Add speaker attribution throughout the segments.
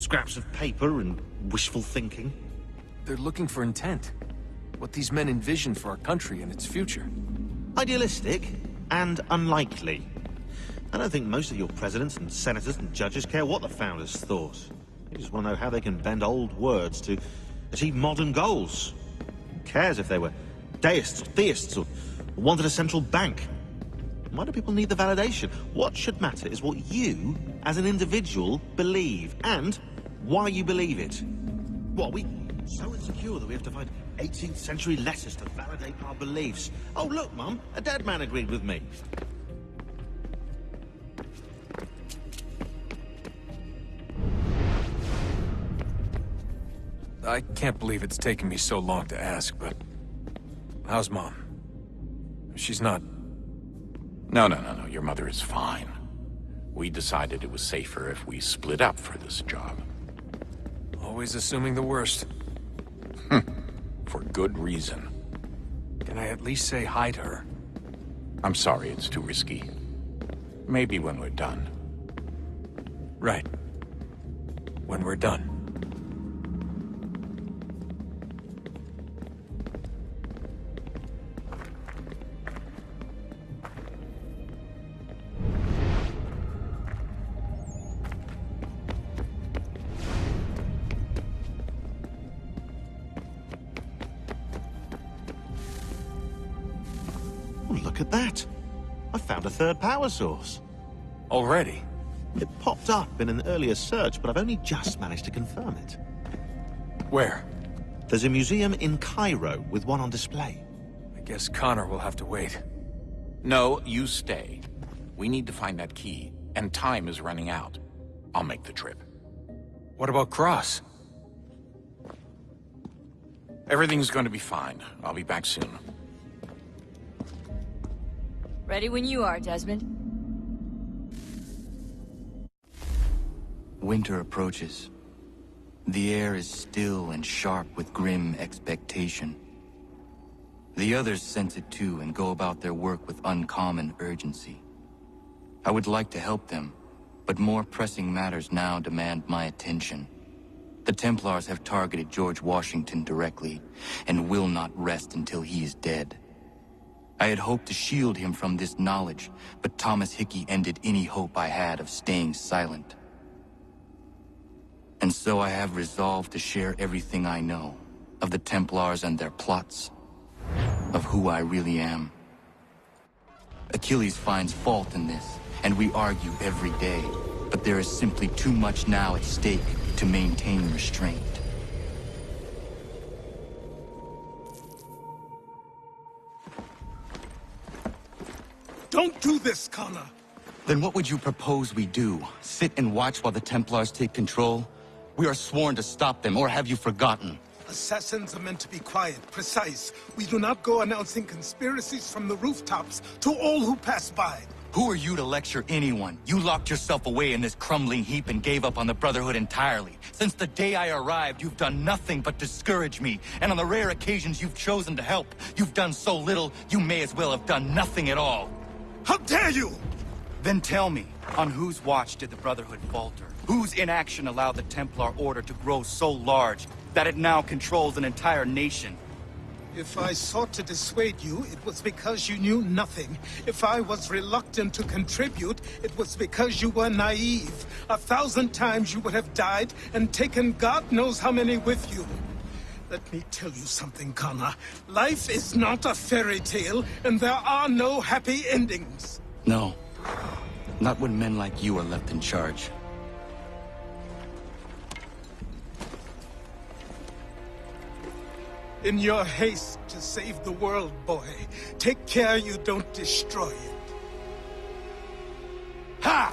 Speaker 1: Scraps of paper and wishful thinking.
Speaker 2: They're looking for intent. What these men envision for our country and its future.
Speaker 1: Idealistic and unlikely. I don't think most of your presidents and senators and judges care what the founders thought. They just want to know how they can bend old words to achieve modern goals. Who cares if they were deists or theists or wanted a central bank? Why do people need the validation? What should matter is what you, as an individual, believe, and why you believe it. What, are we so insecure that we have to find 18th century letters to validate our beliefs? Oh, look, Mum, a dead man agreed with me.
Speaker 2: I can't believe it's taken me so long to ask, but... how's Mom? She's not...
Speaker 3: No. Your mother is fine. We decided it was safer if we split up for this job.
Speaker 2: Always assuming the worst.
Speaker 3: For good reason.
Speaker 2: Can I at least say hi to her?
Speaker 3: I'm sorry, it's too risky. Maybe when we're done.
Speaker 2: Right. When we're done.
Speaker 1: Look at that. I found a third power source.
Speaker 2: Already?
Speaker 1: It popped up in an earlier search, but I've only just managed to confirm it.
Speaker 2: Where?
Speaker 1: There's a museum in Cairo with one on display.
Speaker 2: I guess Connor will have to wait.
Speaker 3: No, you stay. We need to find that key, and time is running out. I'll make the trip.
Speaker 2: What about Cross?
Speaker 3: Everything's going to be fine. I'll be back soon.
Speaker 4: Ready when you are, Desmond.
Speaker 5: Winter approaches. The air is still and sharp with grim expectation. The others sense it too and go about their work with uncommon urgency. I would like to help them, but more pressing matters now demand my attention. The Templars have targeted George Washington directly, and will not rest until he is dead. I had hoped to shield him from this knowledge, but Thomas Hickey ended any hope I had of staying silent. And so I have resolved to share everything I know, of the Templars and their plots, of who I really am. Achilles finds fault in this, and we argue every day, but there is simply too much now at stake to maintain restraint.
Speaker 6: Don't do this, Connor!
Speaker 5: Then what would you propose we do? Sit and watch while the Templars take control? We are sworn to stop them, or have you forgotten?
Speaker 6: Assassins are meant to be quiet, precise. We do not go announcing conspiracies from the rooftops to all who pass by.
Speaker 5: Who are you to lecture anyone? You locked yourself away in this crumbling heap and gave up on the Brotherhood entirely. Since the day I arrived, you've done nothing but discourage me. And on the rare occasions you've chosen to help, you've done so little, you may as well have done nothing at all.
Speaker 6: How dare you!
Speaker 5: Then tell me, on whose watch did the Brotherhood falter? Whose inaction allowed the Templar Order to grow so large that it now controls an entire nation?
Speaker 6: If I sought to dissuade you, it was because you knew nothing. If I was reluctant to contribute, it was because you were naive. 1,000 times you would have died and taken God knows how many with you. Let me tell you something, Connor. Life is not a fairy tale, and there are no happy endings.
Speaker 5: No. Not when men like you are left in charge.
Speaker 6: In your haste to save the world, boy, take care you don't destroy it. Ha!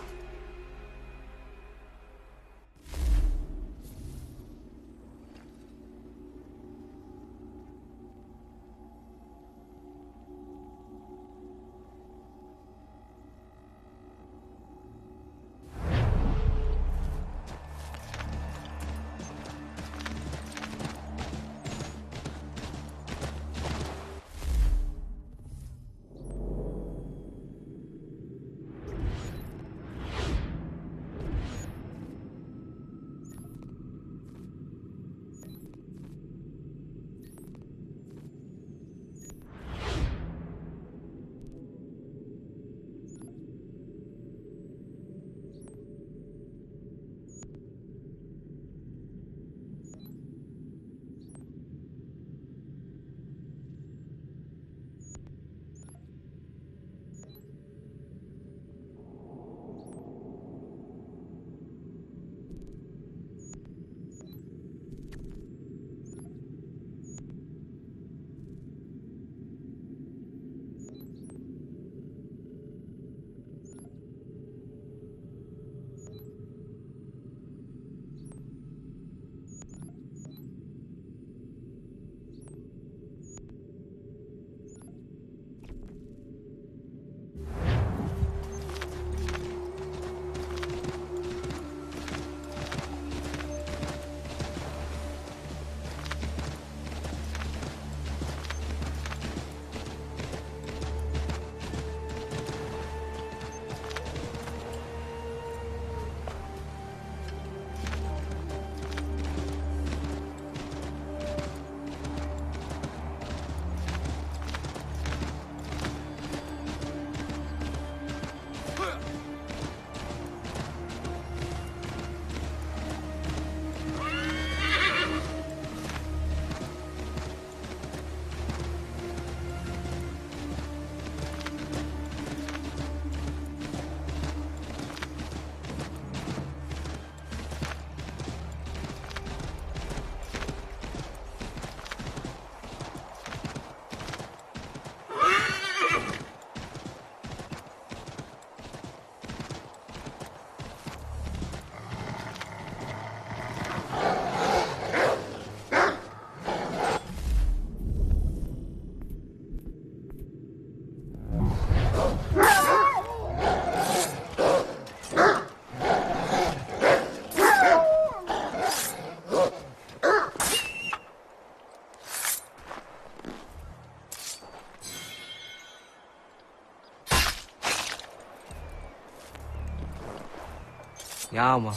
Speaker 7: Yeah, man.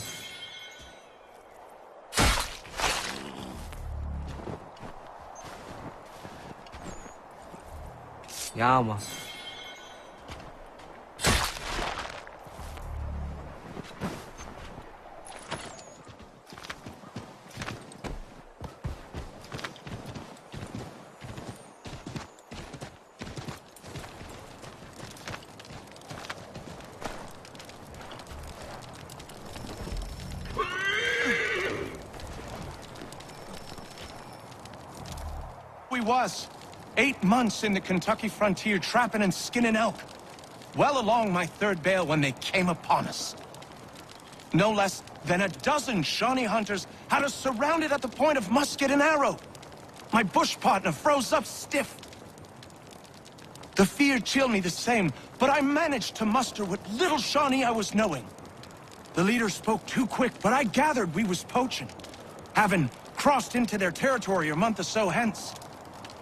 Speaker 7: Yeah, man.
Speaker 8: We was 8 months in the Kentucky frontier trapping and skinning elk. Well along my third bale when they came upon us. No less than a dozen Shawnee hunters had us surrounded at the point of musket and arrow. My bush partner froze up stiff. The fear chilled me the same, but I managed to muster what little Shawnee I was knowing. The leader spoke too quick, but I gathered we was poaching, having crossed into their territory a month or so hence.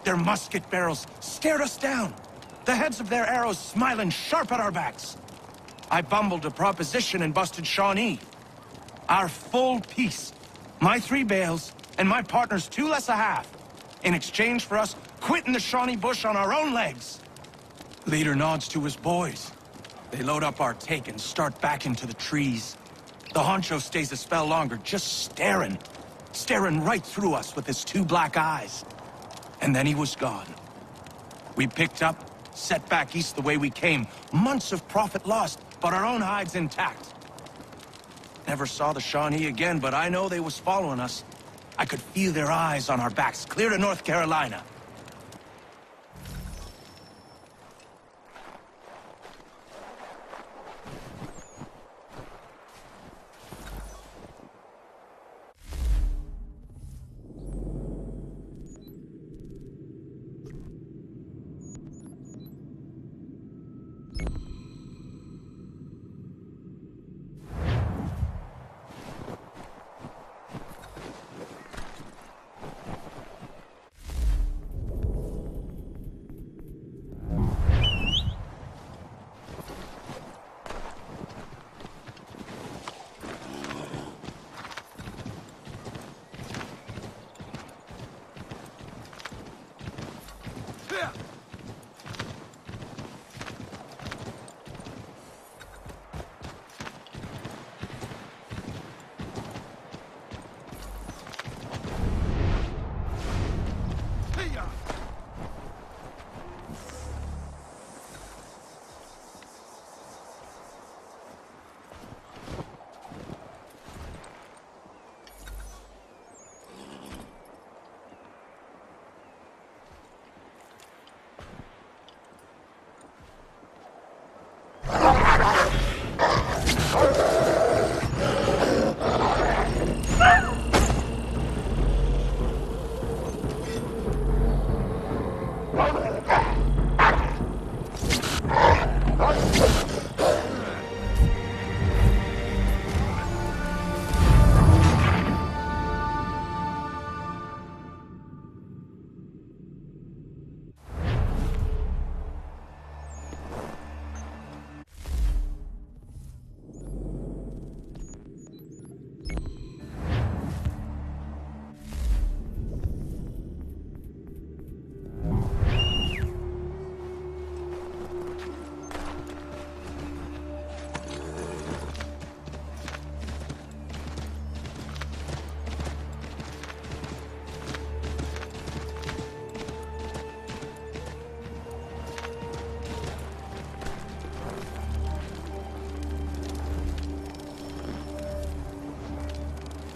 Speaker 8: Their musket barrels stared us down, the heads of their arrows smiling sharp at our backs. I bumbled a proposition and busted Shawnee. Our full piece, my 3 bales, and my partner's 2 less a half, in exchange for us quitting the Shawnee bush on our own legs. Leader nods to his boys. They load up our take and start back into the trees. The honcho stays a spell longer, just staring right through us with his 2 black eyes. And then he was gone. We picked up, set back east the way we came. Months of profit lost, but our own hides intact. Never saw the Shawnee again, but I know they was following us. I could feel their eyes on our backs, clear to North Carolina.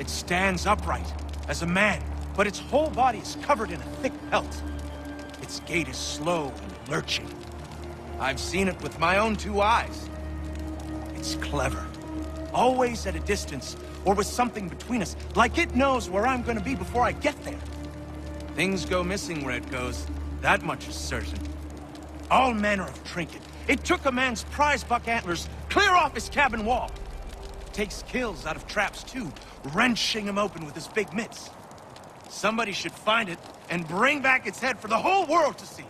Speaker 8: It stands upright, as a man, but its whole body is covered in a thick pelt. Its gait is slow and lurching. I've seen it with my own 2 eyes. It's clever. Always at a distance, or with something between us, like it knows where I'm gonna be before I get there. Things go missing where it goes, that much is certain. All manner of trinket. It took a man's prize buck antlers clear off his cabin wall. Takes kills out of traps too, wrenching them open with his big mitts. Somebody should find it and bring back its head for the whole world to see.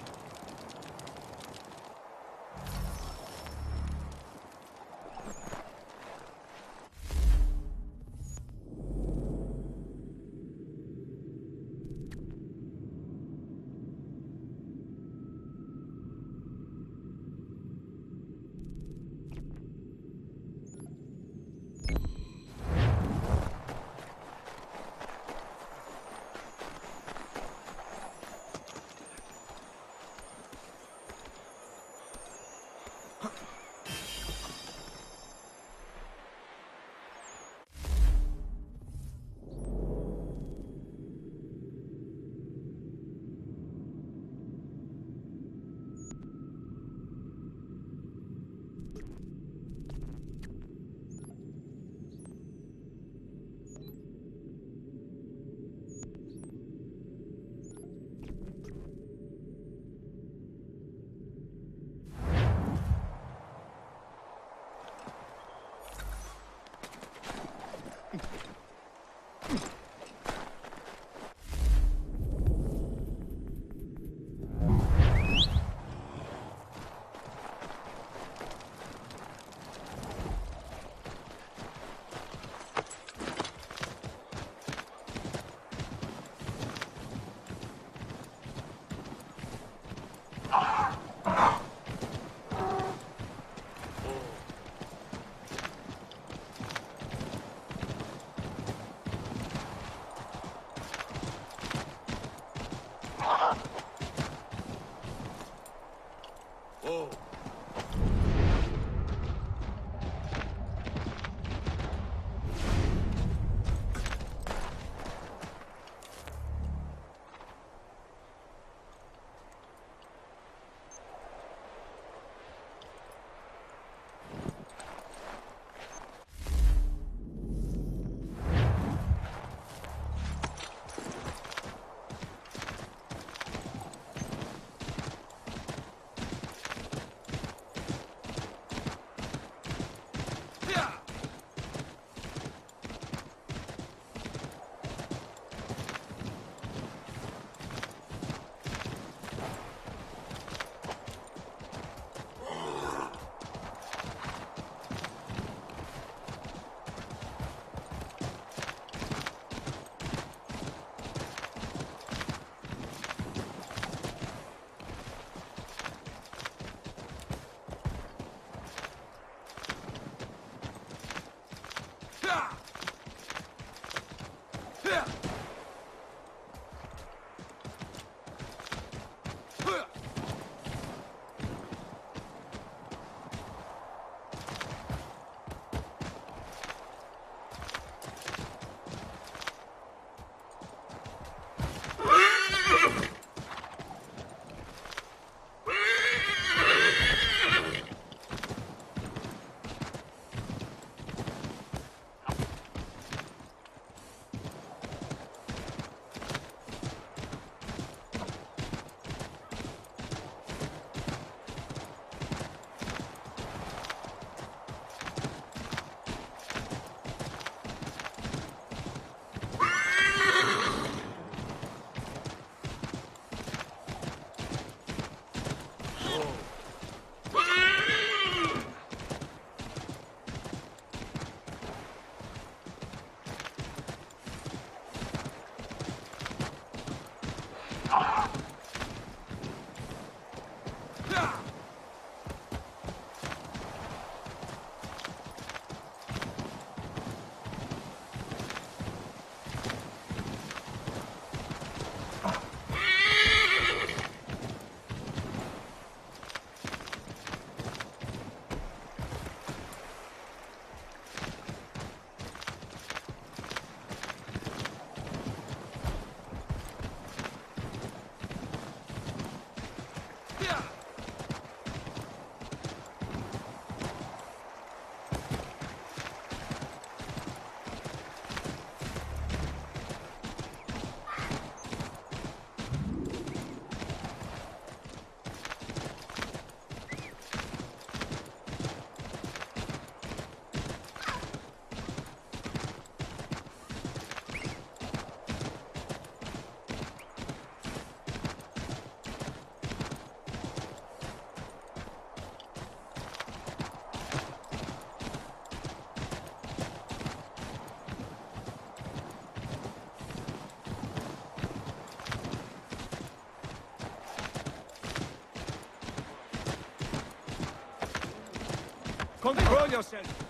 Speaker 8: Control yourself!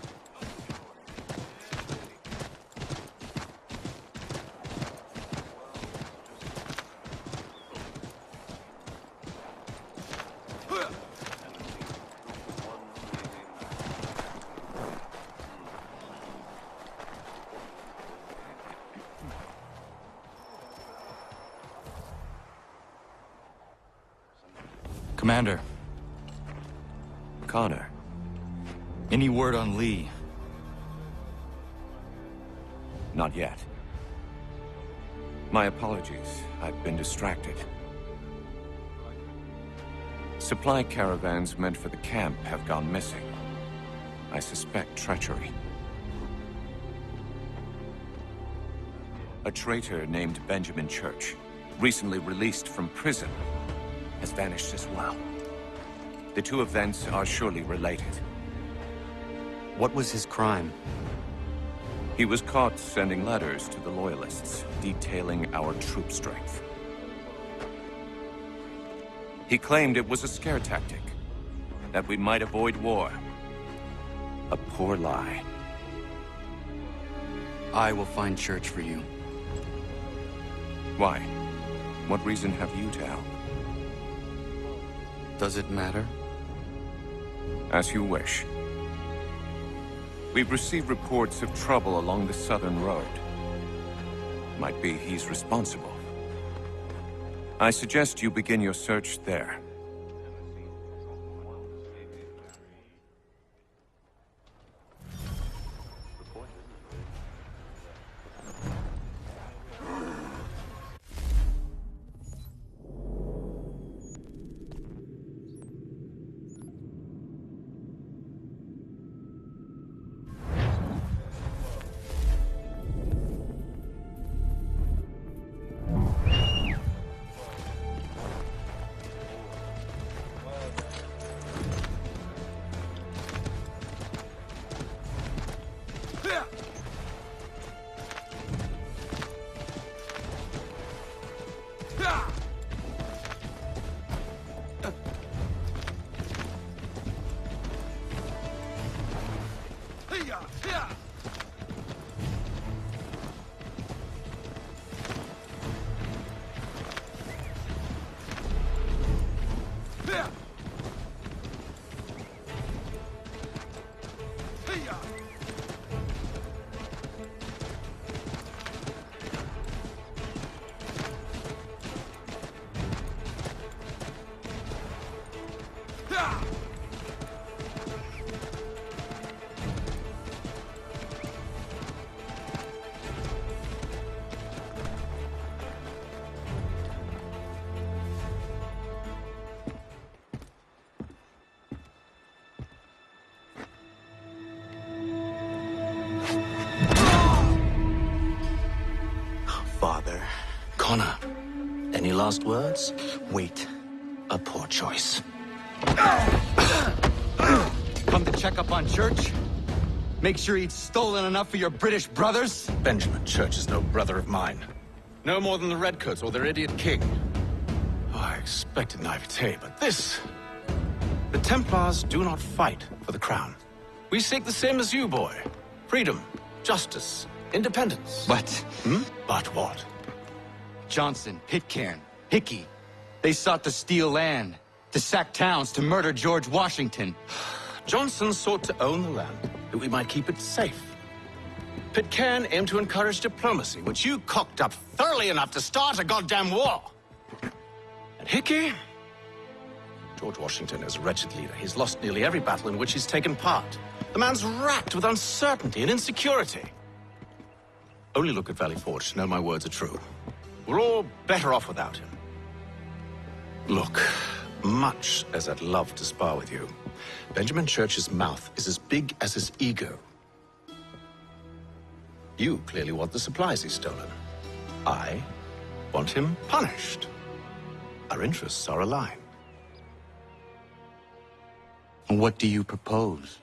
Speaker 5: Commander,
Speaker 2: Connor.
Speaker 5: any word on Lee?
Speaker 2: Not yet. My apologies. I've been distracted. Supply caravans meant for the camp have gone missing. I suspect treachery. A traitor named Benjamin Church, recently released from prison, has vanished as well. The two events are surely related.
Speaker 7: What was his crime?
Speaker 2: He was caught sending letters to the Loyalists, detailing our troop strength. He claimed it was a scare tactic, that we might avoid war. A poor lie.
Speaker 7: I will find Church for you.
Speaker 2: Why? What reason have you to help?
Speaker 7: Does it matter?
Speaker 2: As you wish. We've received reports of trouble along the southern road. Might be he's responsible. I suggest you begin your search there.
Speaker 9: Connor, any last words?
Speaker 10: Wait.
Speaker 9: A poor choice.
Speaker 10: Come to check up on Church? Make sure he'd stolen enough for your British brothers?
Speaker 9: Benjamin Church is no brother of mine. No more than the Redcoats or their idiot king. Oh, I expected naivete, but this... The Templars do not fight for the crown. We seek the same as you, boy. Freedom, justice, independence.
Speaker 10: But...
Speaker 9: But what?
Speaker 10: Johnson, Pitcairn, Hickey, they sought to steal land, to sack towns, to murder George Washington.
Speaker 9: Johnson sought to own the land, that we might keep it safe. Pitcairn aimed to encourage diplomacy, which you cocked up thoroughly enough to start a goddamn war. And Hickey? George Washington is a wretched leader. He's lost nearly every battle in which he's taken part. The man's racked with uncertainty and insecurity. Only look at Valley Forge to know my words are true. We're all better off without him. Look, much as I'd love to spar with you, Benjamin Church's mouth is as big as his ego. You clearly want the supplies he's stolen. I want him punished. Our interests are aligned.
Speaker 10: What do you propose?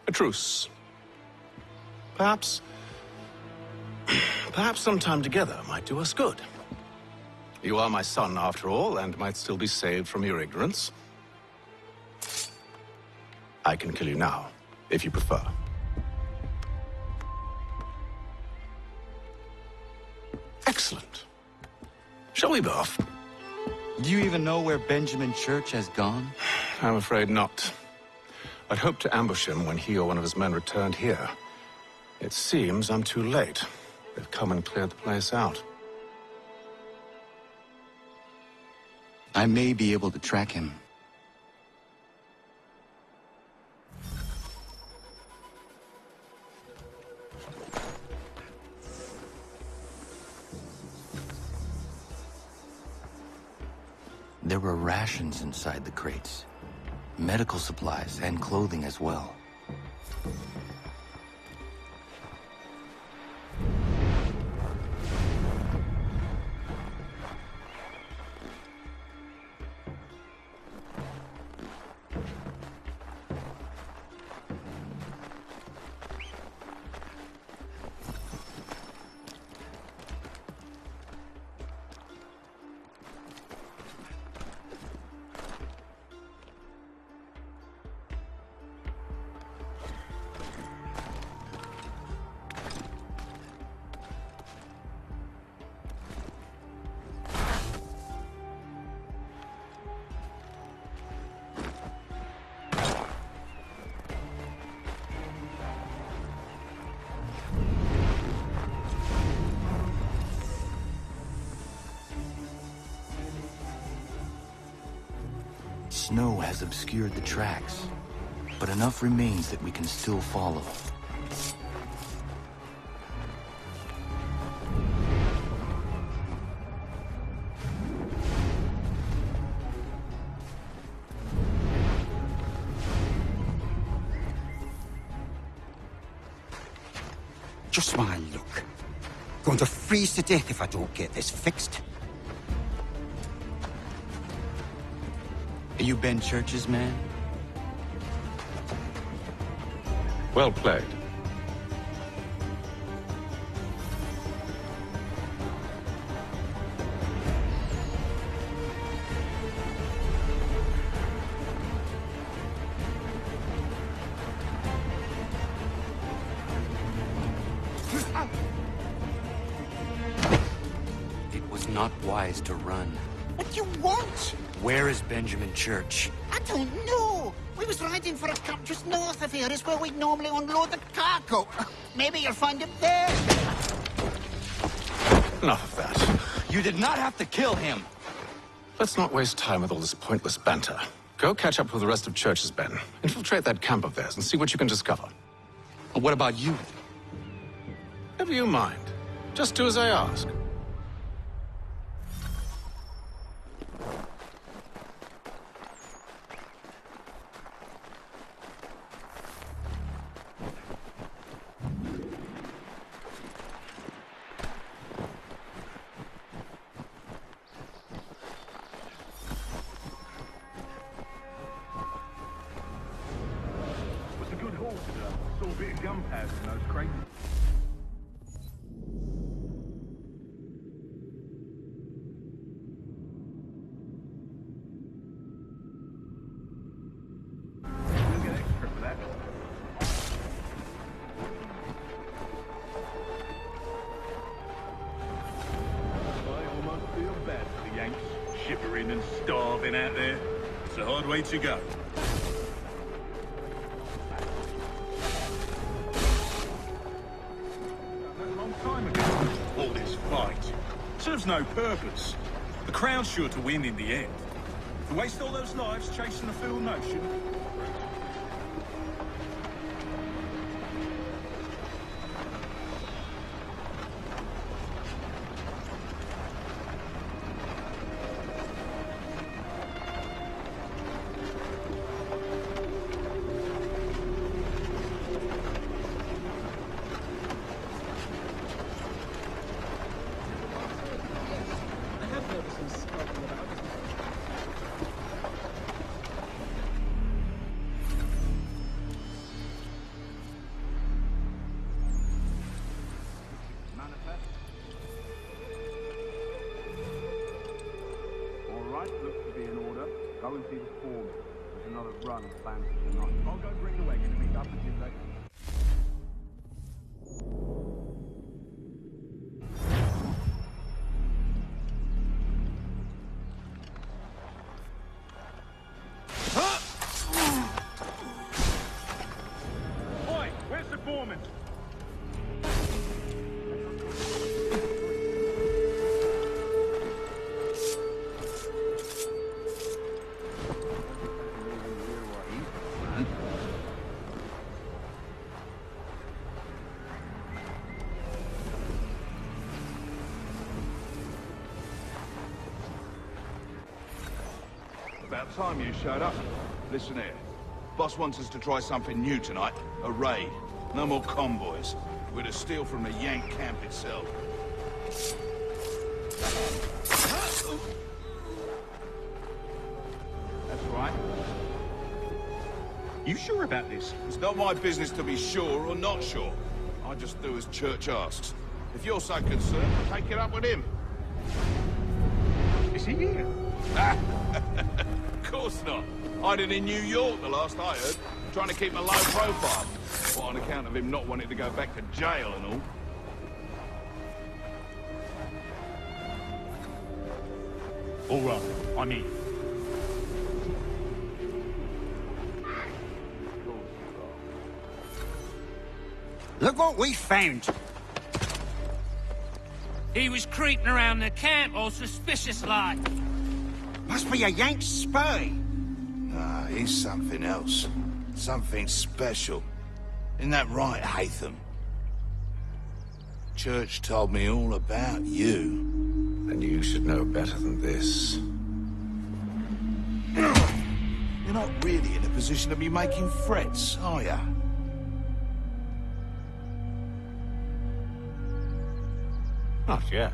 Speaker 9: A truce. Perhaps some time together might do us good. You are my son, after all, and might still be saved from your ignorance. I can kill you now, if you prefer. Excellent. Shall we be off?
Speaker 10: Do you even know where Benjamin Church has gone?
Speaker 9: I'm afraid not. I'd hoped to ambush him when he or one of his men returned here. It seems I'm too late. They've come and cleared the place out.
Speaker 10: I may be able to track him. There were rations inside the crates. Medical supplies and clothing as well. Snow has obscured the tracks, but enough remains that we can still follow.
Speaker 11: Just my luck. Going to freeze to death if I don't get this fixed.
Speaker 10: Are you Ben Church's man?
Speaker 9: Well played.
Speaker 7: It was not wise to run.
Speaker 11: What do you want?
Speaker 7: Where is Benjamin Church?
Speaker 11: I don't know. We was riding for a camp just north of here. Is where we normally unload the cargo. Maybe you'll find him there.
Speaker 9: Enough of that.
Speaker 10: You did not have to kill him.
Speaker 9: Let's not waste time with all this pointless banter. Go catch up with the rest of Church's men. Infiltrate that camp of theirs and see what you can discover.
Speaker 10: What about you?
Speaker 9: Never you mind. Just do as I ask.
Speaker 12: lads in those crates. You'll get extra for that. I almost feel bad for the Yanks, shivering and starving out there. It's a hard way to go. All this fight serves no purpose. The Crown's sure to win in the end. To waste all those lives chasing a field notion. Looks to be in order. Go and see the foreman. There's another run planned for tonight. I'll go bring the wagon and meet up with you later. Oi, where's the foreman? About time you showed up. Listen here. Boss wants us to try something new tonight. A raid. No more convoys. We're to steal from the Yank camp itself. That's right. You sure about this? It's not my business to be sure or not sure. I just do as Church asks. If you're so concerned, take it up with him. Is he here? Of course not. Hiding in New York, the last I heard. Trying to keep a low profile. Well, on account of him not wanting to go back to jail and all. All right, I'm in.
Speaker 11: Look what we found.
Speaker 13: He was creeping around the camp all suspicious-like.
Speaker 11: Must be a Yank spy.
Speaker 14: Ah, he's something else. Something special. Isn't that right, Haytham? Church told me all about you.
Speaker 2: And you should know better than this.
Speaker 14: You're not really in a position to be making threats, are you?
Speaker 2: Not yet.